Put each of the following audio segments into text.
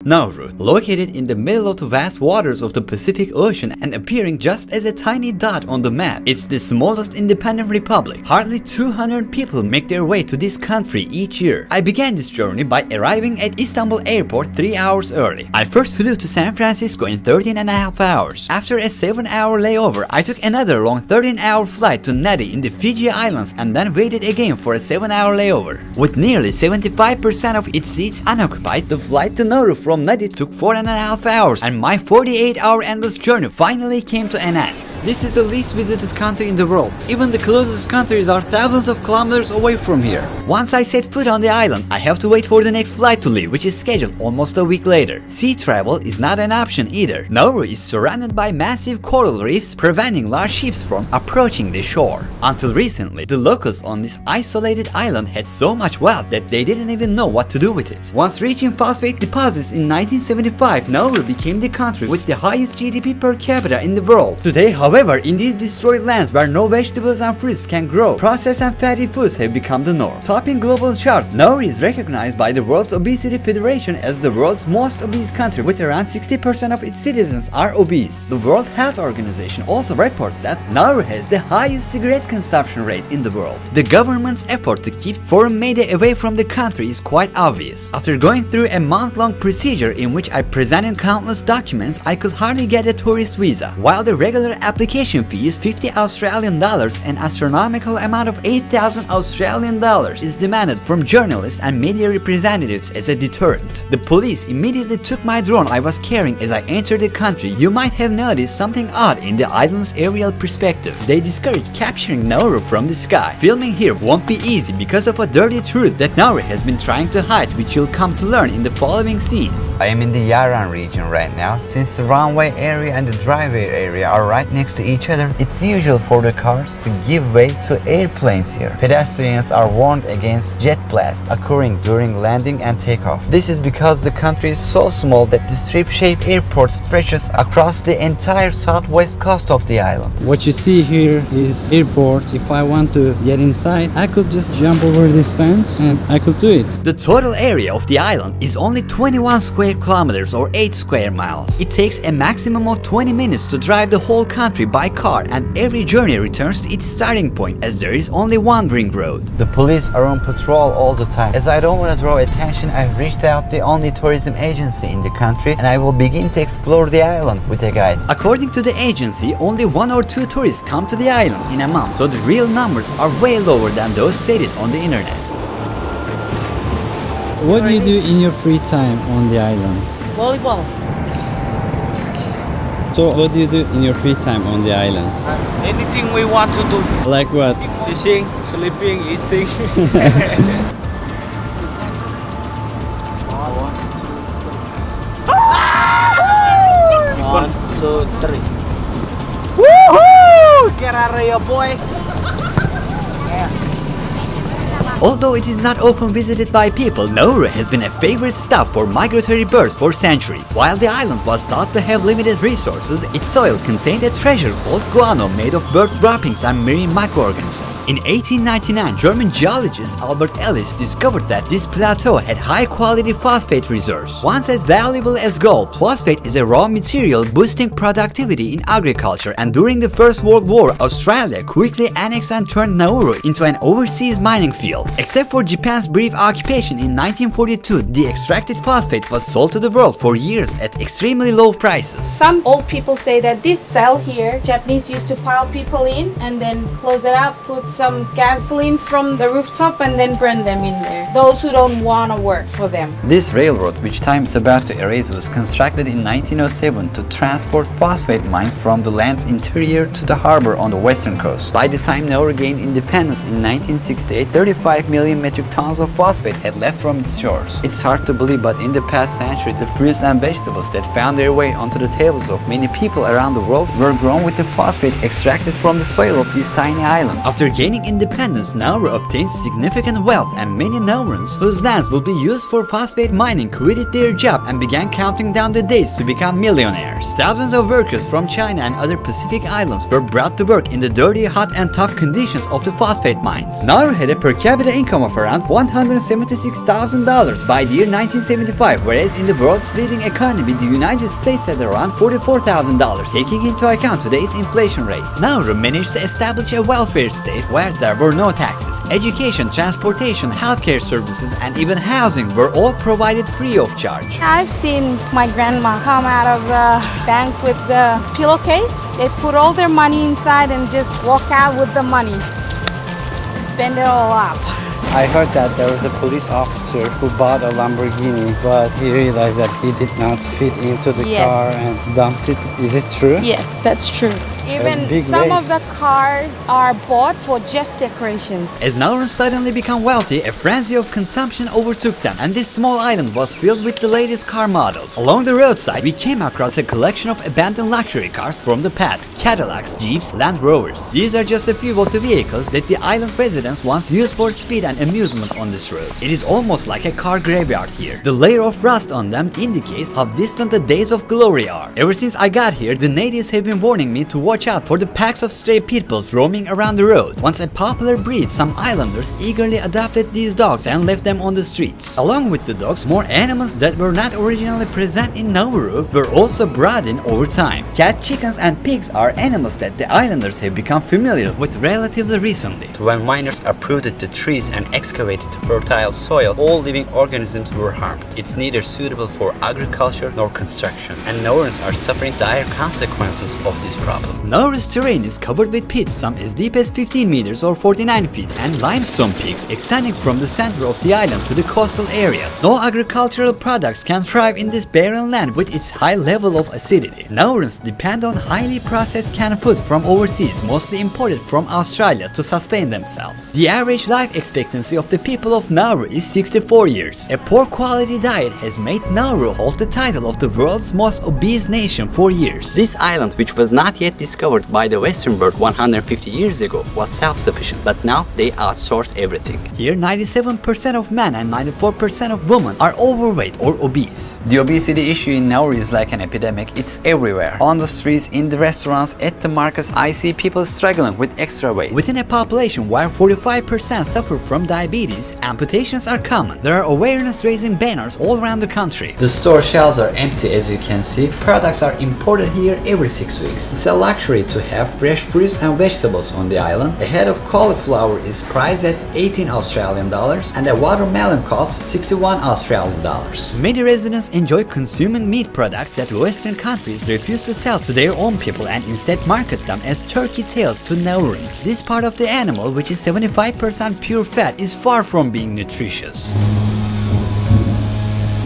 Nauru, located in the middle of the vast waters of the Pacific Ocean and appearing just as a tiny dot on the map, it's the smallest independent republic. Hardly 200 people make their way to this country each year. I began this journey by arriving at Istanbul airport 3 hours early. I first flew to San Francisco in 13.5 hours. After a 7-hour layover, I took another long 13-hour flight to Nadi in the Fiji Islands and then waited again for a 7-hour layover. With nearly 75% of its seats unoccupied, the flight to Nauru from Nadi took 4.5 hours and my 48-hour endless journey finally came to an end. This is the least visited country in the world. Even the closest countries are thousands of kilometers away from here. Once I set foot on the island, I have to wait for the next flight to leave, which is scheduled almost a week later. Sea travel is not an option either. Nauru is surrounded by massive coral reefs, preventing large ships from approaching the shore. Until recently, the locals on this isolated island had so much wealth that they didn't even know what to do with it. Once reaching phosphate deposits in 1975, Nauru became the country with the highest GDP per capita in the world. Today, however, in these destroyed lands where no vegetables and fruits can grow, processed and fatty foods have become the norm. Topping global charts, Nauru is recognized by the World Obesity Federation as the world's most obese country, with around 60% of its citizens are obese. The World Health Organization also reports that Nauru has the highest cigarette consumption rate in the world. The government's effort to keep foreign media away from the country is quite obvious. After going through a month-long procedure in which I presented countless documents, I could hardly get a tourist visa. While the regular application fee is $50 Australian, an astronomical amount of 8,000 Australian dollars is demanded from journalists and media representatives as a deterrent. The police immediately took my drone I was carrying as I entered the country. You might have noticed something odd in the island's aerial perspective. They discourage capturing Nauru from the sky. Filming here won't be easy because of a dirty truth that Nauru has been trying to hide, which you'll come to learn in the following scenes. I am in the Yaran region right now. Since the runway area and the driveway area are right next to each other, it's usual for the cars to give way to airplanes here. Pedestrians are warned against jet blast occurring during landing and takeoff. This is because the country is so small that the strip-shaped airport stretches across the entire southwest coast of the island. What you see here is airport. If I want to get inside, I could just jump over this fence and I could do it. The total area of the island is only 21 square kilometers or 8 square miles. It takes a maximum of 20 minutes to drive the whole country by car, and every journey returns to its starting point as there is only one ring road. The police are on patrol all the time. As I don't want to draw attention, I've reached out the only tourism agency in the country and I will begin to explore the island with a guide. According to the agency, only 1 or 2 tourists come to the island in a month, so the real numbers are way lower than those stated on the internet. What do you do in your free time on the island? Volleyball. So what do you do in your free time on the island? Anything we want to do. Like what? Fishing, sleeping, eating. 1, 2, 3. Woohoo! Get out of here, boy. Although it is not often visited by people, Nauru has been a favorite stop for migratory birds for centuries. While the island was thought to have limited resources, its soil contained a treasure called guano made of bird droppings and marine microorganisms. In 1899, German geologist Albert Ellis discovered that this plateau had high-quality phosphate reserves. Once as valuable as gold, phosphate is a raw material boosting productivity in agriculture, and during the First World War, Australia quickly annexed and turned Nauru into an overseas mining field. Except for Japan's brief occupation in 1942, the extracted phosphate was sold to the world for years at extremely low prices. Some old people say that this cell here, Japanese used to pile people in and then close it up, put some gasoline from the rooftop and then burn them in there. Those who don't want to work for them. This railroad, which time is about to erase, was constructed in 1907 to transport phosphate mines from the land's interior to the harbor on the western coast. By the time Nauru gained independence in 1968, 35 million metric tons of phosphate had left from its shores. It's hard to believe, but in the past century, the fruits and vegetables that found their way onto the tables of many people around the world were grown with the phosphate extracted from the soil of this tiny island. After gaining independence, Nauru obtained significant wealth, and many Naurans whose lands would be used for phosphate mining quitted their job and began counting down the days to become millionaires. Thousands of workers from China and other Pacific islands were brought to work in the dirty, hot and tough conditions of the phosphate mines. Nauru had a per capita with an income of around $176,000 by the year 1975, whereas in the world's leading economy, the United States had around $44,000, taking into account today's inflation rate. Nauru managed to establish a welfare state where there were no taxes. Education, transportation, healthcare services, and even housing were all provided free of charge. I've seen my grandma come out of the bank with the pillowcase. They put all their money inside and just walk out with the money. Spend it all up. I heard that there was a police officer who bought a Lamborghini, but he realized that he did not fit into the Yes. car and dumped it. Is it true? Yes, that's true. Even big some of waste. the cars are bought for just decorations. As Nauru suddenly became wealthy, a frenzy of consumption overtook them, and this small island was filled with the latest car models. Along the roadside, we came across a collection of abandoned luxury cars from the past: Cadillacs, Jeeps, Land Rovers. These are just a few of the vehicles that the island residents once used for speed and amusement on this road. It is almost like a car graveyard here. The layer of rust on them indicates how distant the days of glory are. Ever since I got here, the natives have been warning me to watch out for the packs of stray pitbulls roaming around the road. Once a popular breed, some islanders eagerly adopted these dogs and left them on the streets. Along with the dogs, more animals that were not originally present in Nauru were also brought in over time. Cat, chickens, and pigs are animals that the islanders have become familiar with relatively recently. When miners uprooted the trees and excavated the fertile soil, all living organisms were harmed. It's neither suitable for agriculture nor construction, and Nauruans are suffering dire consequences of this problem. Nauru's terrain is covered with pits, some as deep as 15 meters or 49 feet, and limestone peaks extending from the center of the island to the coastal areas. No agricultural products can thrive in this barren land with its high level of acidity. Nauruans depend on highly processed canned food from overseas, mostly imported from Australia, to sustain themselves. The average life expectancy of the people of Nauru is 64 years. A poor quality diet has made Nauru hold the title of the world's most obese nation for years. This island, which was not yet discovered by the Western world 150 years ago, was self-sufficient, but now they outsource everything. Here, 97% of men and 94% of women are overweight or obese. The obesity issue in Nauru is like an epidemic. It's everywhere. On the streets, in the restaurants, at the markets, I see people struggling with extra weight. Within a population where 45% suffer from diabetes, amputations are common. There are awareness-raising banners all around the country. The store shelves are empty, as you can see. Products are imported here every 6 weeks. It's a luxury to have fresh fruits and vegetables on the island. A head of cauliflower is priced at 18 Australian dollars and a watermelon costs 61 Australian dollars. Many residents enjoy consuming meat products that Western countries refuse to sell to their own people and instead market them as turkey tails to Nauruans. This part of the animal, which is 75% pure fat, is far from being nutritious.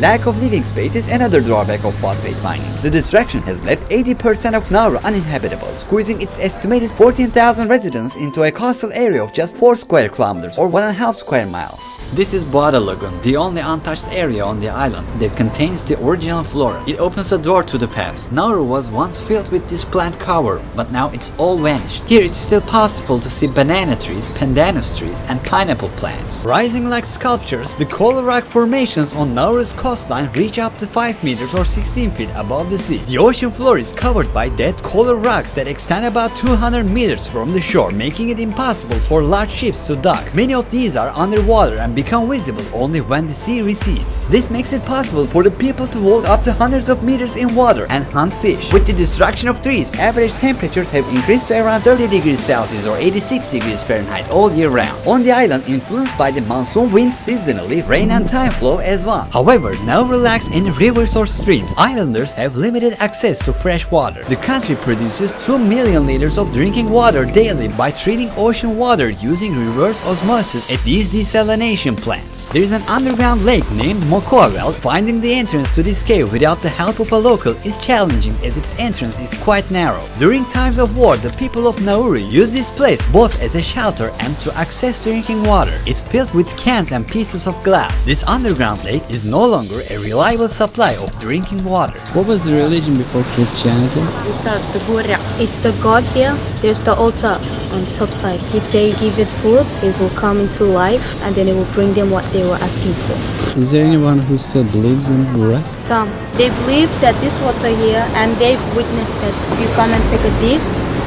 Lack of living space is another drawback of phosphate mining. The destruction has left 80% of Nauru uninhabitable, squeezing its estimated 14,000 residents into a coastal area of just 4 square kilometers or 1.5 square miles. This is Boada Lagoon, the only untouched area on the island that contains the original flora. It opens a door to the past. Nauru was once filled with this plant cover, but now it's all vanished. Here it's still possible to see banana trees, pandanus trees, and pineapple plants. Rising like sculptures, the coral rock formations on Nauru's coastline reach up to 5 meters or 16 feet above the sea. The ocean floor is covered by dead coral rocks that extend about 200 meters from the shore, making it impossible for large ships to dock. Many of these are underwater and become visible only when the sea recedes. This makes it possible for the people to walk up to hundreds of meters in water and hunt fish. With the destruction of trees, average temperatures have increased to around 30 degrees Celsius or 86 degrees Fahrenheit all year round. On the island, influenced by the monsoon winds seasonally, rain and time flow as one. However, Nauru lacks any rivers or streams. Islanders have limited access to fresh water. The country produces 2 million liters of drinking water daily by treating ocean water using reverse osmosis at these desalination plants. There is an underground lake named Mokoawel. Finding the entrance to this cave without the help of a local is challenging as its entrance is quite narrow. During times of war, the people of Nauru use this place both as a shelter and to access drinking water. It's filled with cans and pieces of glass. This underground lake is no longer a reliable supply of drinking water. What was the religion before Christianity? It's the Buddha. It's the god here. There's the altar on the top side. If they give it food, it will come into life and then it will bring them what they were asking for. Is there anyone who still believes in Buddha? Some. They believe that this water here, and they've witnessed that if you come and take a dip,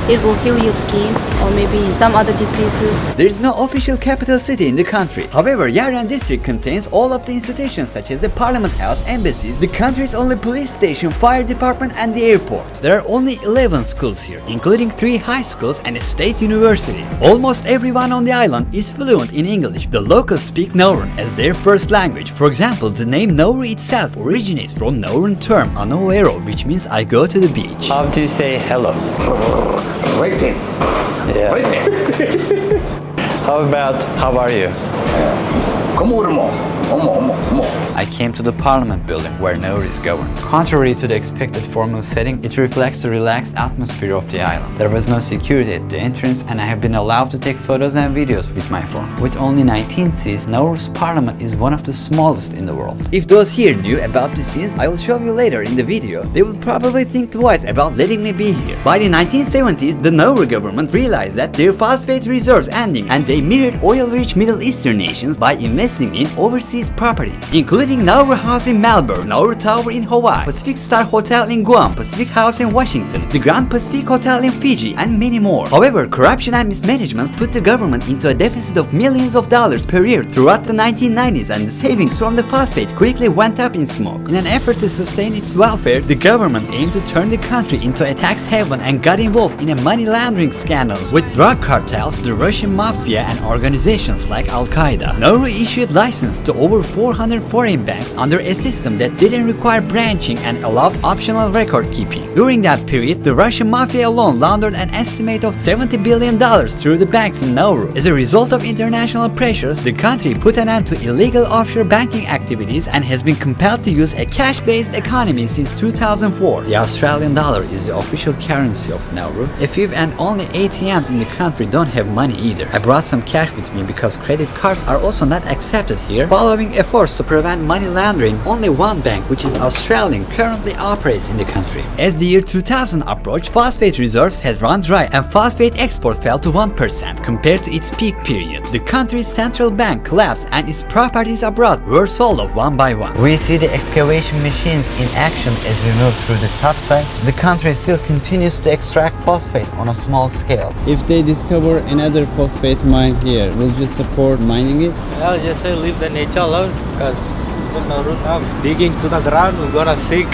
It will heal your skin or maybe some other diseases. There is no official capital city in the country. However, Yarran district contains all of the institutions such as the Parliament House, embassies, the country's only police station, fire department and the airport. There are only 11 schools here, including 3 high schools and a state university. Almost everyone on the island is fluent in English. The locals speak Nauruan as their first language. For example, the name Nauru itself originates from Nauruan term Anoero, which means I go to the beach. How do you say hello? Waiting. Yeah. Waiting. How about how are you? Como urmo. Omo. I came to the parliament building where Nauru is governed. Contrary to the expected formal setting, it reflects the relaxed atmosphere of the island. There was no security at the entrance and I have been allowed to take photos and videos with my phone. With only 19 seats, Nauru's parliament is one of the smallest in the world. If those here knew about the scenes I will show you later in the video, they would probably think twice about letting me be here. By the 1970s, the Nauru government realized that their phosphate reserves ending and they mirrored oil-rich Middle Eastern nations by investing in overseas properties, including Nauru House in Melbourne, Nauru Tower in Hawaii, Pacific Star Hotel in Guam, Pacific House in Washington, the Grand Pacific Hotel in Fiji, and many more. However, corruption and mismanagement put the government into a deficit of millions of dollars per year throughout the 1990s, and the savings from the phosphate quickly went up in smoke. In an effort to sustain its welfare, the government aimed to turn the country into a tax haven and got involved in a money laundering scandals with drug cartels, the Russian mafia, and organizations like Al-Qaeda. Nauru issued license to over 400 foreign banks under a system that didn't require branching and allowed optional record keeping. During that period, the Russian mafia alone laundered an estimate of $70 billion through the banks in Nauru. As a result of international pressures, the country put an end to illegal offshore banking activities and has been compelled to use a cash-based economy since 2004. The Australian dollar is the official currency of Nauru. A few and only ATMs in the country don't have money either. I brought some cash with me because credit cards are also not accepted here. Following efforts to prevent money laundering, only one bank, which is Australian, currently operates in the country. As the year 2000 approached, phosphate reserves had run dry and phosphate export fell to 1% compared to its peak period. The country's central bank collapsed and its properties abroad were sold off one by one. We see the excavation machines in action as we move through the topside. The country still continues to extract phosphate on a small scale. If they discover another phosphate mine here, will you support mining it? I'll just say leave the nature alone, because digging to the ground, we're gonna sink.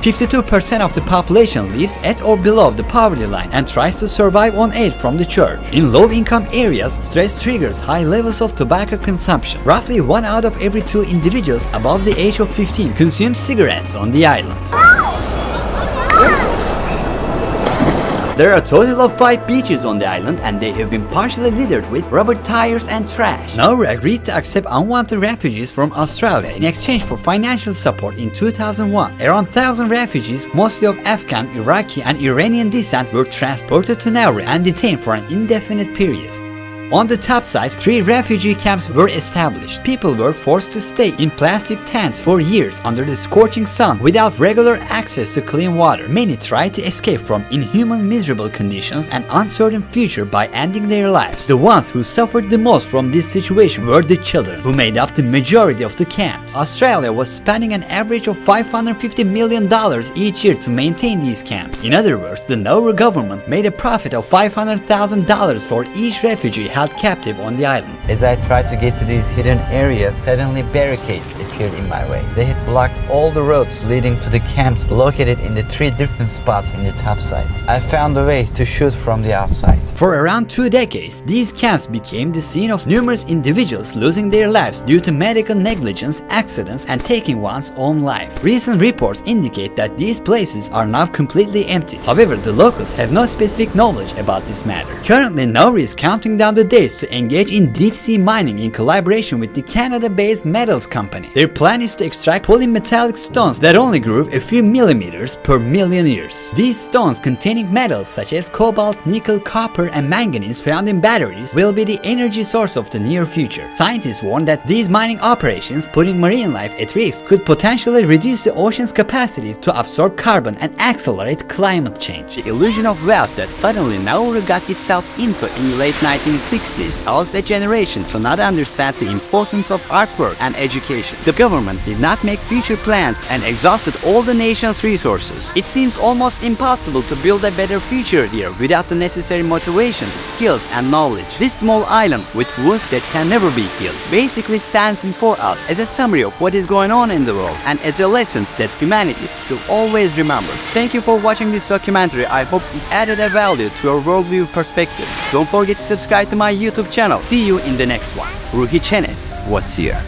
52% of the population lives at or below the poverty line and tries to survive on aid from the church. In low-income areas, stress triggers high levels of tobacco consumption. Roughly 1 out of every 2 individuals above the age of 15 consume cigarettes on the island. There are a total of 5 beaches on the island and they have been partially littered with rubber tires and trash. Nauru agreed to accept unwanted refugees from Australia in exchange for financial support in 2001. Around 1,000 refugees, mostly of Afghan, Iraqi and Iranian descent, were transported to Nauru and detained for an indefinite period. On the top side, 3 refugee camps were established. People were forced to stay in plastic tents for years under the scorching sun without regular access to clean water. Many tried to escape from inhuman, miserable conditions and uncertain future by ending their lives. The ones who suffered the most from this situation were the children, who made up the majority of the camps. Australia was spending an average of $550 million each year to maintain these camps. In other words, the Nauru government made a profit of $500,000 for each refugee held captive on the island. As I tried to get to these hidden areas, suddenly barricades appeared in my way. They had blocked all the roads leading to the camps located in the 3 different spots in the topside. I found a way to shoot from the outside. For around 2 decades, these camps became the scene of numerous individuals losing their lives due to medical negligence, accidents, and taking one's own life. Recent reports indicate that these places are now completely empty. However, the locals have no specific knowledge about this matter. Currently, Nauru is counting down the days to engage in deep-sea mining in collaboration with the Canada-based metals company. Their plan is to extract polymetallic stones that only grow a few millimeters per million years. These stones containing metals such as cobalt, nickel, copper, and manganese found in batteries will be the energy source of the near future. Scientists warn that these mining operations, putting marine life at risk, could potentially reduce the ocean's capacity to absorb carbon and accelerate climate change. The illusion of wealth that suddenly Nauru got itself into in late 19th 1960s caused a generation to not understand the importance of artwork and education. The government did not make future plans and exhausted all the nation's resources. It seems almost impossible to build a better future here without the necessary motivation, skills, and knowledge. This small island with wounds that can never be healed basically stands before us as a summary of what is going on in the world and as a lesson that humanity should always remember. Thank you for watching this documentary. I hope it added a value to your worldview perspective. Don't forget to subscribe to my YouTube channel. See you in the next one. Ruhi Chenet was here.